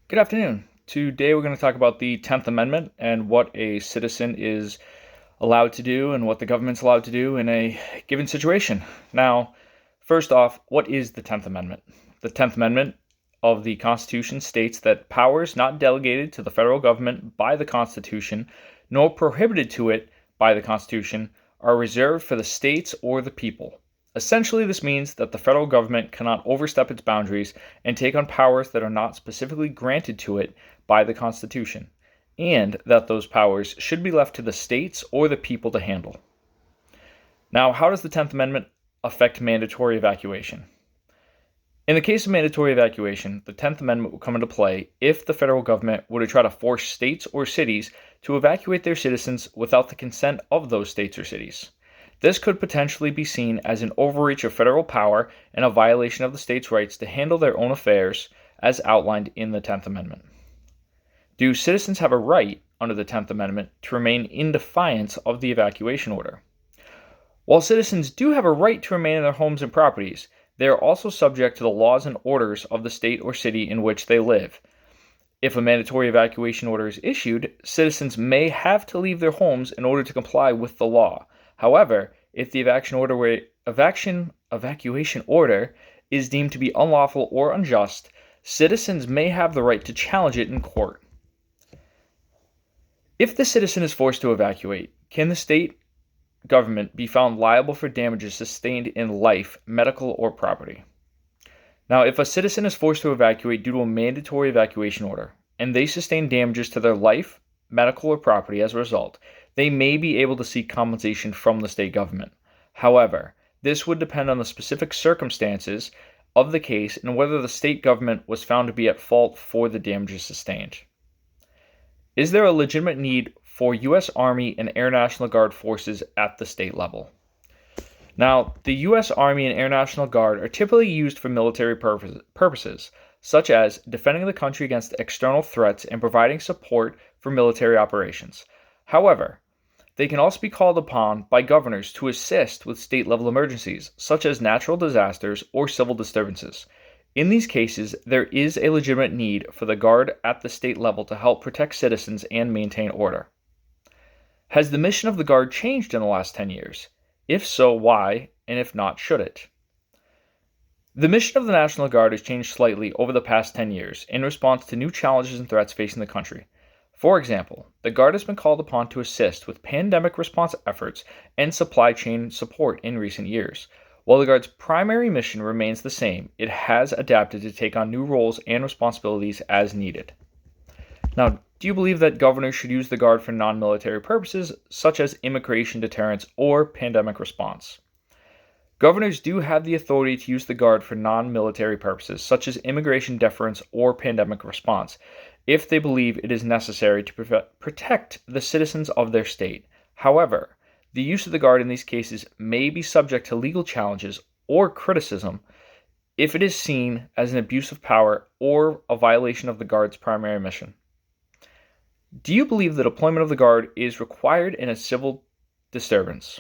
Good afternoon. Today we're going to talk about the 10th Amendment and what a citizen is allowed to do and what the government's allowed to do in a given situation. Now, first off, what is the 10th Amendment? The 10th Amendment of the Constitution states that powers not delegated to the federal government by the Constitution, nor prohibited to it by the Constitution, are reserved for the states or the people. Essentially, this means that the federal government cannot overstep its boundaries and take on powers that are not specifically granted to it by the Constitution, and that those powers should be left to the states or the people to handle. Now, how does the 10th Amendment affect mandatory evacuation? In the case of mandatory evacuation, the 10th Amendment will come into play if the federal government were to try to force states or cities to evacuate their citizens without the consent of those states or cities. This could potentially be seen as an overreach of federal power and a violation of the states' rights to handle their own affairs as outlined in the 10th Amendment. Do citizens have a right, under the 10th Amendment, to remain in defiance of the evacuation order? While citizens do have a right to remain in their homes and properties, they are also subject to the laws and orders of the state or city in which they live. If a mandatory evacuation order is issued, citizens may have to leave their homes in order to comply with the law. However, if the evacuation order is deemed to be unlawful or unjust, citizens may have the right to challenge it in court. If the citizen is forced to evacuate, can the state government be found liable for damages sustained in life, medical, or property? Now, if a citizen is forced to evacuate due to a mandatory evacuation order, and they sustain damages to their life, medical, or property as a result, they may be able to seek compensation from the state government. However, this would depend on the specific circumstances of the case and whether the state government was found to be at fault for the damages sustained. Is there a legitimate need for U.S. Army and Air National Guard forces at the state level? Now, the U.S. Army and Air National Guard are typically used for military purposes, such as defending the country against external threats and providing support for military operations. However, they can also be called upon by governors to assist with state-level emergencies, such as natural disasters or civil disturbances. In these cases, there is a legitimate need for the Guard at the state level to help protect citizens and maintain order. Has the mission of the Guard changed in the last 10 years? If so, why? And if not, should it? The mission of the National Guard has changed slightly over the past 10 years in response to new challenges and threats facing the country. For example, the Guard has been called upon to assist with pandemic response efforts and supply chain support in recent years. While the Guard's primary mission remains the same, it has adapted to take on new roles and responsibilities as needed. Now, do you believe that governors should use the Guard for non-military purposes, such as immigration deterrence or pandemic response? Governors do have the authority to use the Guard for non-military purposes, such as immigration deference or pandemic response, if they believe it is necessary to protect the citizens of their state. However, the use of the Guard in these cases may be subject to legal challenges or criticism if it is seen as an abuse of power or a violation of the Guard's primary mission. Do you believe the deployment of the Guard is required in a civil disturbance?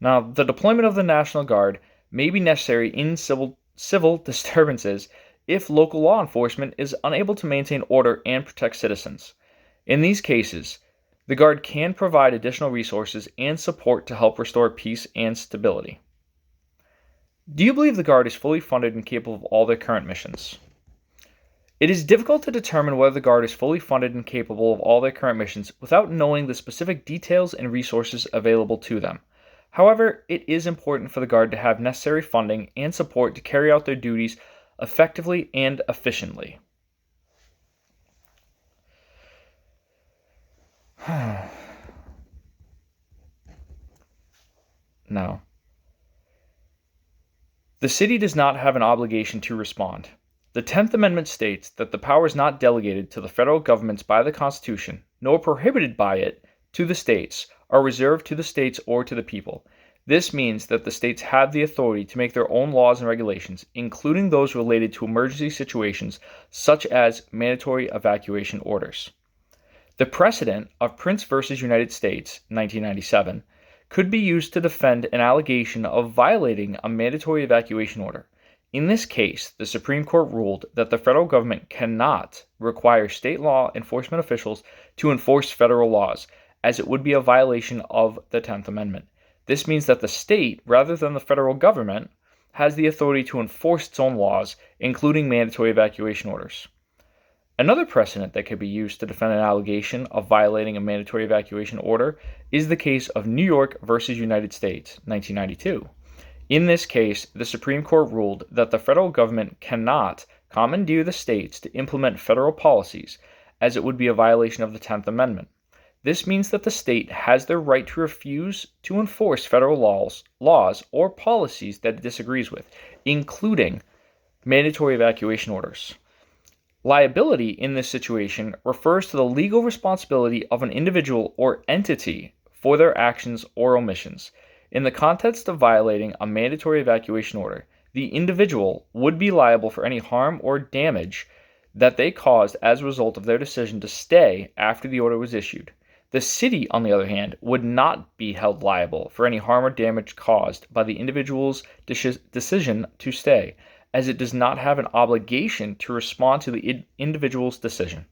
Now, the deployment of the National Guard may be necessary in civil disturbances if local law enforcement is unable to maintain order and protect citizens. In these cases, the Guard can provide additional resources and support to help restore peace and stability. Do you believe the Guard is fully funded and capable of all their current missions? It is difficult to determine whether the Guard is fully funded and capable of all their current missions without knowing the specific details and resources available to them. However, it is important for the Guard to have necessary funding and support to carry out their duties effectively and efficiently. No. The city does not have an obligation to respond. The 10th Amendment states that the powers not delegated to the federal governments by the Constitution, nor prohibited by it to the states, are reserved to the states or to the people. This means that the states have the authority to make their own laws and regulations, including those related to emergency situations such as mandatory evacuation orders. The precedent of Prince v. United States, 1997, could be used to defend an allegation of violating a mandatory evacuation order. In this case, the Supreme Court ruled that the federal government cannot require state law enforcement officials to enforce federal laws, as it would be a violation of the 10th Amendment. This means that the state, rather than the federal government, has the authority to enforce its own laws, including mandatory evacuation orders. Another precedent that could be used to defend an allegation of violating a mandatory evacuation order is the case of New York versus United States, 1992. In this case, the Supreme Court ruled that the federal government cannot commandeer the states to implement federal policies, as it would be a violation of the 10th Amendment. This means that the state has the right to refuse to enforce federal laws or policies that it disagrees with, including mandatory evacuation orders. Liability in this situation refers to the legal responsibility of an individual or entity for their actions or omissions. In the context of violating a mandatory evacuation order, the individual would be liable for any harm or damage that they caused as a result of their decision to stay after the order was issued. The city, on the other hand, would not be held liable for any harm or damage caused by the individual's decision to stay, as it does not have an obligation to respond to the individual's decision.